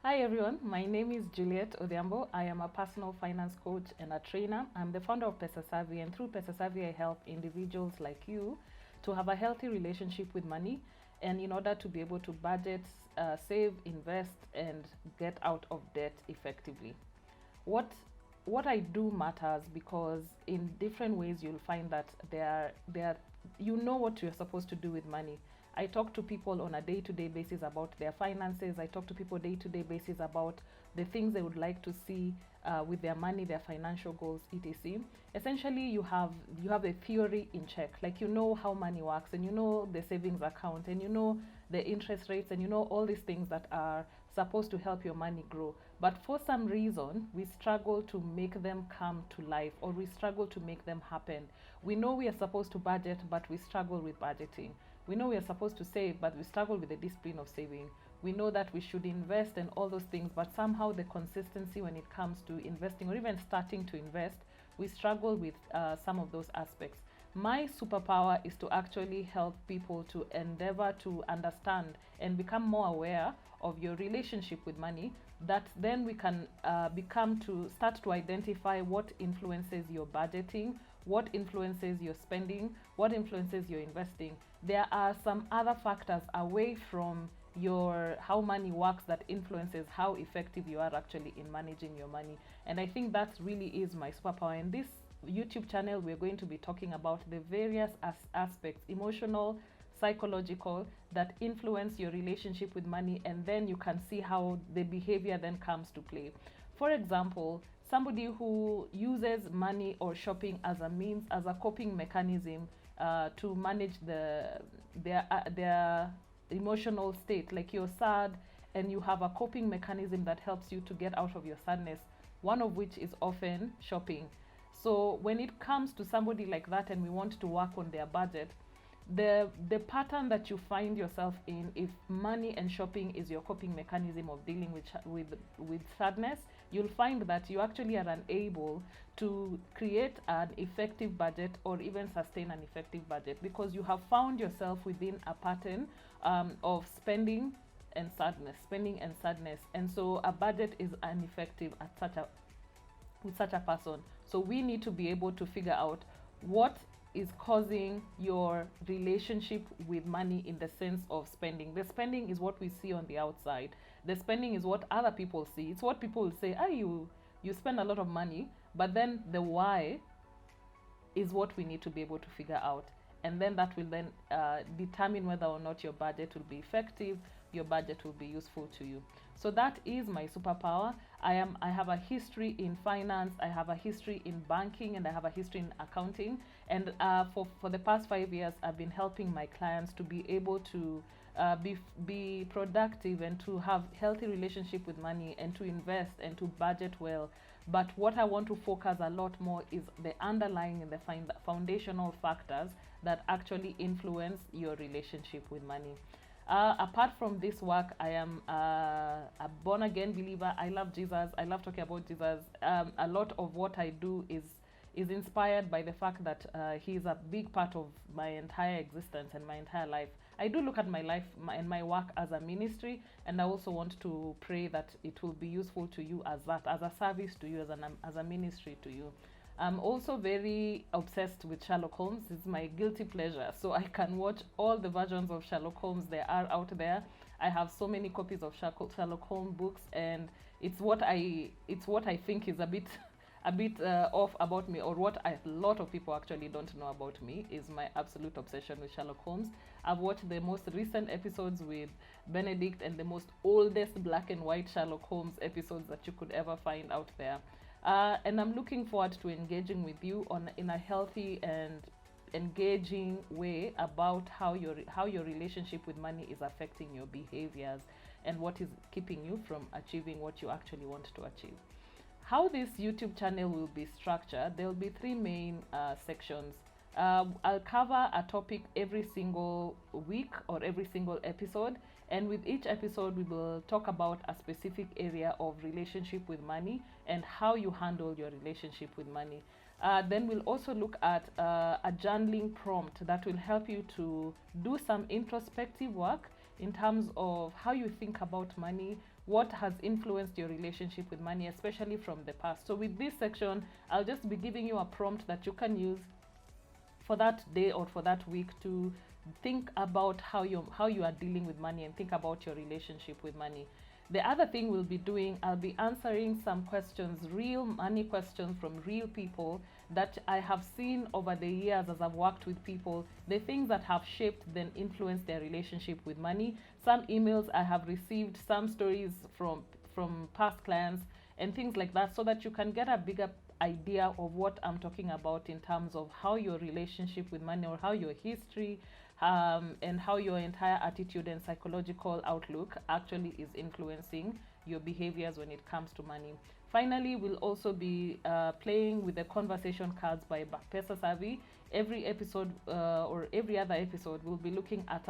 Hi everyone, my name is Juliet Odhiambo. I am a personal finance coach and a trainer. I'm the founder of Pesa Savvy, and through Pesa Savvy I help individuals like you to have a healthy relationship with money, and in order to be able to budget, save, invest, and get out of debt effectively. What I do matters because in different ways you'll find that there you know what you're supposed to do with money. I talk to people on a day-to-day basis about their finances. I talk to people day-to-day basis about the things they would like to see with their money, their financial goals, etc. Essentially, you have a theory in check. Like you know how money works, and you know the savings account, and you know the interest rates, and you know all these things that are supposed to help your money grow. But for some reason, we struggle to make them come to life, or we struggle to make them happen. We know we are supposed to budget, but we struggle with budgeting. We know we are supposed to save, but we struggle with the discipline of saving. We know that we should invest and all those things, but somehow the consistency when it comes to investing or even starting to invest, we struggle with some of those aspects. My superpower is to actually help people to endeavor to understand and become more aware of your relationship with money, that then we can become to start to identify what influences your budgeting, what influences your spending, what influences your investing. There are some other factors away from your how money works that influences how effective you are actually in managing your money. And I think that really is my superpower. In this YouTube channel, we're going to be talking about the various aspects, emotional, psychological, that influence your relationship with money, and then you can see how the behavior then comes to play. For example, somebody who uses money or shopping as a means, as a coping mechanism to manage their emotional state. Like you're sad and you have a coping mechanism that helps you to get out of your sadness, one of which is often shopping. So when it comes to somebody like that and we want to work on their budget, the pattern that you find yourself in, if money and shopping is your coping mechanism of dealing with sadness, you'll find that you actually are unable to create an effective budget or even sustain an effective budget, because you have found yourself within a pattern of spending and sadness, and so a budget is ineffective at with such a person. So we need to be able to figure out what is causing your relationship with money in the sense of spending. The spending is what we see on the outside. The spending is what other people see. It's what people say, ah, you spend a lot of money, but then the why is what we need to be able to figure out. And then that will then determine whether or not your budget will be effective, your budget will be useful to you. So that is my superpower. I have a history in finance, I have a history in banking, and I have a history in accounting. And for the past 5 years, I've been helping my clients to be able to be productive and to have healthy relationship with money and to invest and to budget well. But what I want to focus a lot more is the underlying and the foundational factors that actually influence your relationship with money. Apart from this work, I am a born again believer. I love Jesus. I love talking about Jesus. A lot of what I do is inspired by the fact that he is a big part of my entire existence and my entire life. I do look at my life and my work as a ministry, and I also want to pray that it will be useful to you as that, as a service to you, as a ministry to you. I'm also very obsessed with Sherlock Holmes. It's my guilty pleasure. So I can watch all the versions of Sherlock Holmes there are out there. I have so many copies of Sherlock Holmes books, and it's what I think is a bit off about me, or what a lot of people actually don't know about me, is my absolute obsession with Sherlock Holmes. I've watched the most recent episodes with Benedict and the most oldest black and white Sherlock Holmes episodes that you could ever find out there. And I'm looking forward to engaging with you in a healthy and engaging way about how your relationship with money is affecting your behaviors and what is keeping you from achieving what you actually want to achieve. How this YouTube channel will be structured, there will be three main sections. I'll cover a topic every single week or every single episode, and with each episode we will talk about a specific area of relationship with money and how you handle your relationship with money. Then we'll also look at a journaling prompt that will help you to do some introspective work in terms of how you think about money, what has influenced your relationship with money, especially from the past. So with this section, I'll just be giving you a prompt that you can use for that day or for that week to think about how you are dealing with money and think about your relationship with money. The other thing we'll be doing, I'll be answering some questions, real money questions from real people that I have seen over the years as I've worked with people, the things that have shaped then influenced their relationship with money. Some emails I have received, some stories from past clients and things like that, so that you can get a bigger idea of what I'm talking about in terms of how your relationship with money, or how your history and how your entire attitude and psychological outlook actually is influencing your behaviors when it comes to money. Finally, we'll also be playing with the conversation cards by Pesa Savvy. Every episode or every other episode, we'll be looking at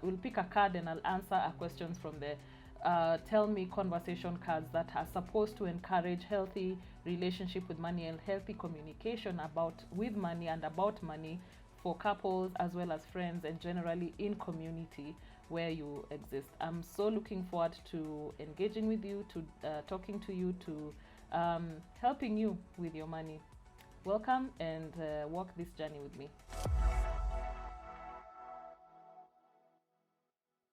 we'll pick a card and I'll answer a questions from the tell me conversation cards that are supposed to encourage healthy relationship with money and healthy communication with money and about money for couples as well as friends and generally in community where you exist. I'm so looking forward to engaging with you, to talking to you, to helping you with your money. Welcome and walk this journey with me.